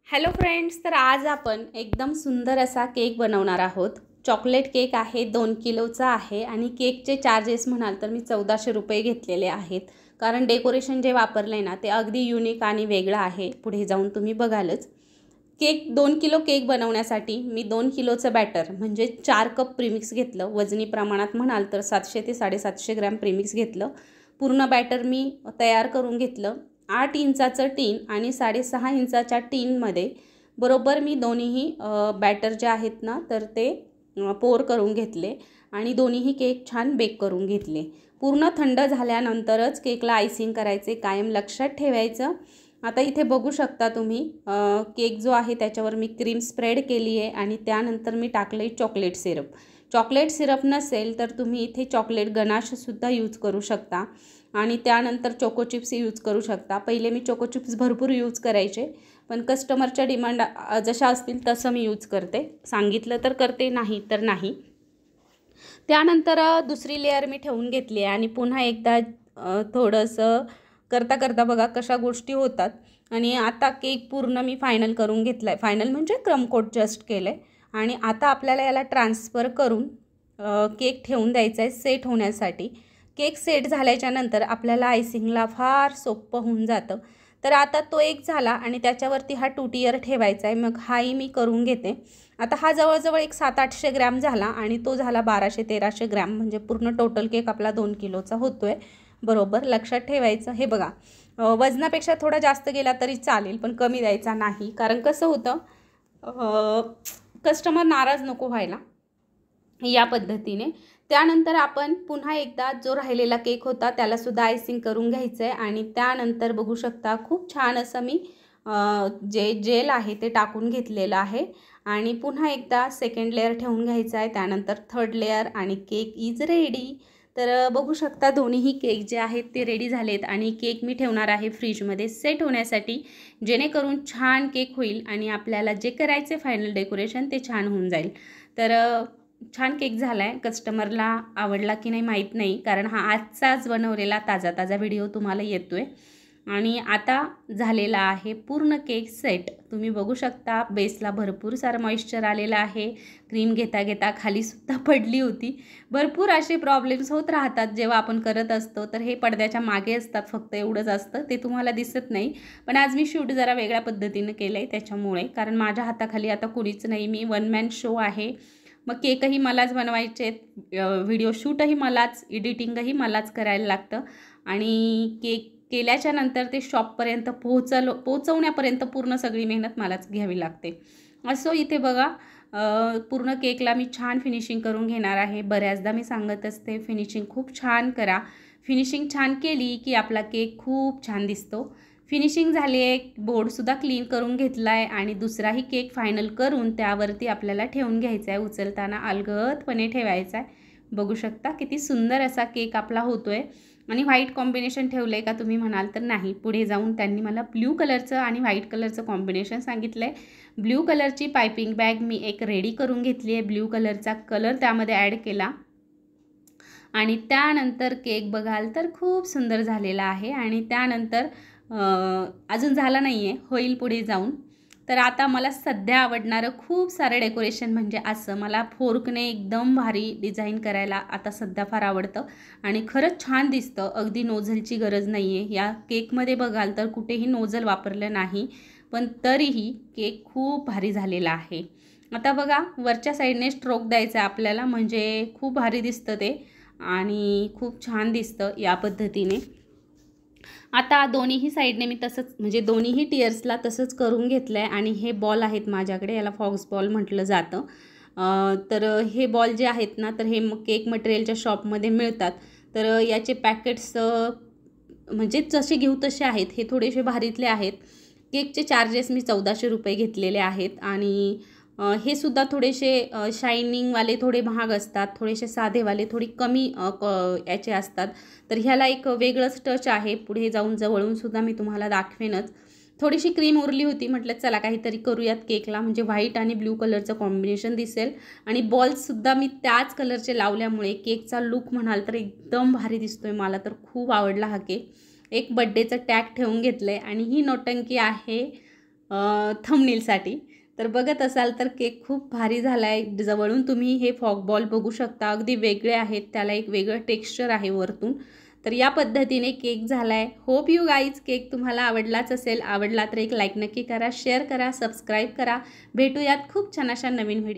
Hello friends, तर आज आपण एकदम सुंदर असा केक बनवणार आहोत। चॉकलेट केक आहे, 2 किलोचा आहे आणि केकचे चार्जेस म्हणाल तर मी 1400 रुपये घेतलेले आहेत, कारण डेकोरेशन जे वापरले ना ते अगदी युनिक आणि वेगळं आहे। पुढे जाऊन तुम्ही बघालच। केक 2 किलो केक बनवण्यासाठी मी 2 किलोचं बॅटर म्हणजे 4 कप प्रीमिक्स घेतलं। वजनी प्रमाणात म्हणाल तर 700 ते 750 ग्रॅम प्रीमिक्स घेतलं। पूर्ण बॅटर मी तयार करून घेतलं। 8 इंचाचं टीन आणि 6.5 इंचाच्या टीनमध्ये बरोबर मी दोन्हीही बॅटर जे आहेत ना तर ते पोर करून घेतले आणि दोन्हीही केक छान बेक करून घेतले। पूर्ण थंड झाल्यानंतरच केकला आयसिंग करायचे, कायम लक्षात ठेवायचं। आता इथे बघू शकता तुम्ही केक जो आहे त्याच्यावर मी क्रीम स्प्रेड केली आहे आणि त्यानंतर मी टाकले चॉकलेट सिरप। चॉकलेट सिरप नसेल तर तुम्ही इथे चॉकलेट गनाश सुद्धा यूज करू शकता आणि त्यानंतर चोको चिप्स यूज करू शकता। पहिले मी चोको चिप्स भरपूर यूज करायचे, पण कस्टमरच्या डिमांड जशा असतील तसं मी यूज करते। सांगितलं तर करते, नाही तर नाही। त्यानंतर दुसरी लेयर मी ठेवून घेतली आणि पुन्हा एकदा थोडंसं करता करता बघा कशा गोष्टी होतात। आणि आता केक पूर्ण मी फायनल करून घेतलाय। फायनल म्हणजे क्रम कोट जस्ट केले आणि आता आपल्याला याला ट्रान्सफर करून केक ठेवून द्यायचा आहे सेट होण्यासाठी। केक सेट झाल्याच्या नंतर आपल्याला आयसिंगला फार सोपं होऊन जातं। तर आता तो एक झाला आणि त्याच्यावरती हा 2 टियर ठेवायचा आहे, मग हाही मी करून घेते। आता हा जवळजवळ एक 700-800 ग्रॅम झाला आणि तो झाला 1200-1300 ग्रॅम, म्हणजे पूर्ण टोटल केक आपला 2 किलोचा होतोय। बरोबर लक्षात ठेवायचं। हे बघा वजनापेक्षा थोडा जास्त गेला तरी चालेल, पण कमी द्यायचा नाही, कारण कसं होतं कस्टमर नाराज नको व्हायला या पद्धतीने। त्यानंतर आपण पुन्हा एकदा जो राहिलेला केक होता त्याला सुद्धा आयसिंग करून घ्यायचं आहे आणि त्यानंतर बघू शकता खूप छान असं मी जे जेल आहे ते टाकून घेतलेलं आहे आणि पुन्हा एकदा सेकंड लेयर ठेवून घ्यायचा आहे, त्यानंतर थर्ड लेयर आणि केक इज रेडी। तर बघू शकता दोन्हीही केक जे आहेत ते रेडी झालेत आणि केक मी ठेवणार आहे फ्रीजमध्ये सेट होण्यासाठी, जेणेकरून छान केक होईल आणि आपल्याला जे करायचे फायनल डेकोरेशन ते छान होऊन जाईल। तर छान केक झाला आहे, कस्टमरला आवडला की नाही माहीत नाही, कारण हा आजचाच बनवलेला ताजा ताजा व्हिडिओ तुम्हाला येतो आहे। आणि आता झालेला आहे पूर्ण केक सेट। तुम्ही बघू शकता बेसला भरपूर सारं मॉइश्चर आलेलं आहे। क्रीम घेता घेता खालीसुद्धा पडली होती। भरपूर असे प्रॉब्लेम्स होत राहतात जेव्हा आपण करत असतो, तर हे पडद्याच्या मागे असतात, फक्त एवढंच असतं, ते तुम्हाला दिसत नाही। पण आज मी शूट जरा वेगळ्या पद्धतीनं केलं आहे त्याच्यामुळे, कारण माझ्या हाताखाली आता कुणीच नाही, मी वन मॅन शो आहे। मग केकही मलाच बनवायचे आहेत, व्हिडिओ शूटही मलाच, एडिटिंगही मलाच करायला लागतं आणि केक केल्याच्या नंतर ते शॉपपर्यंत पोहोचवण्यापर्यंत पूर्ण सगळी मेहनत मलाच घ्यावी लागते। असो इथे बघा पूर्ण केकला मी छान फिनिशिंग करून घेणार आहे। बऱ्याचदा मी सांगत असते फिनिशिंग खूप छान करा, फिनिशिंग छान केली की आपला केक खूप छान दिसतो। फिनिशिंग झाली आहे, बोर्डसुद्धा क्लीन करून घेतला आहे आणि दुसराही केक फायनल करून त्यावरती आपल्याला ठेवून घ्यायचा आहे, उचलताना अलगदपणे ठेवायचा आहे। बघू शकता किती सुंदर असा केक आपला होतो आहे। आणि व्हाईट कॉम्बिनेशन ठेवलं आहे का तुम्ही म्हणाल तर नाही, पुढे जाऊन त्यांनी मला ब्ल्यू कलरचं आणि व्हाईट कलरचं कॉम्बिनेशन सांगितलं आहे। ब्ल्यू कलरची पायपिंग बॅग मी एक रेडी करून घेतली आहे, ब्ल्यू कलरचा कलर त्यामध्ये ॲड केला आणि त्यानंतर केक बघाल तर खूप सुंदर झालेला आहे आणि त्यानंतर अजून झाला नाही आहे, होईल पुढे जाऊन। तर आता मला सध्या आवडणारं खूप सारं डेकोरेशन म्हणजे असं मला फोर्कने एकदम भारी डिझाईन करायला आता सध्या फार आवडतं आणि खरंच छान दिसतं। अगदी नोझलची गरज नाही आहे या केकमध्ये, बघाल तर कुठेही नोझल वापरलं नाही, पण तरीही केक खूप भारी झालेला आहे। आता बघा वरच्या साईडने स्ट्रोक द्यायचा आपल्याला, म्हणजे खूप भारी दिसतं ते आणि खूप छान दिसतं या पद्धतीने। आता दोन्हीही साईडने मी तसंच म्हणजे दोन्हीही टियर्सला तसंच करून घेतलं आहे आणि हे बॉल आहेत माझ्याकडे, याला फॉक्स बॉल म्हटलं जातं। तर हे बॉल जे आहेत ना तर हे केक मटेरियलच्या शॉपमध्ये मिळतात। तर याचे पॅकेट्स म्हणजे जसे घेऊ तसे आहेत, हे थोडेसे भारीतले आहेत। केकचे चार्जेस मी 1400 रुपये घेतलेले आहेत आणि हे सुद्धा थोडेसे शायनिंगवाले थोडे महाग असतात, थोडेसे साधेवाले थोडी कमी याचे असतात। तर ह्याला एक वेगळंच टच आहे, पुढे जाऊन जवळून सुद्धा मी तुम्हाला दाखवेनच। थोडीशी क्रीम उरली होती, म्हटलं चला काहीतरी करूयात केकला, म्हणजे व्हाईट आणि ब्ल्यू कलरचं कॉम्बिनेशन दिसेल आणि बॉल्ससुद्धा मी त्याच कलरचे लावल्यामुळे केकचा लुक म्हणाल तर एकदम भारी दिसतोय। मला तर खूप आवडला हा केक। एक बड्डेचं टॅग ठेवून घेतलं आहे आणि ही नोटंकी आहे थंबनेलसाठी. तर बघत असाल तर केक खूप भारी झाला आहे. जवळून तुम्ही हे फॉग बॉल बघू शकता, अगदी वेगळे आहेत, त्याला एक वेगळं टेक्स्चर आहे वरतून. तर या पद्धतीने केक झाला आहे. होप यू गाईज केक तुम्हाला आवडलाच असेल. आवडला तर एक लाईक नक्की करा, शेअर करा, सबस्क्राईब करा. भेटूयात खूप छान अशा नवीन व्हिडिओ.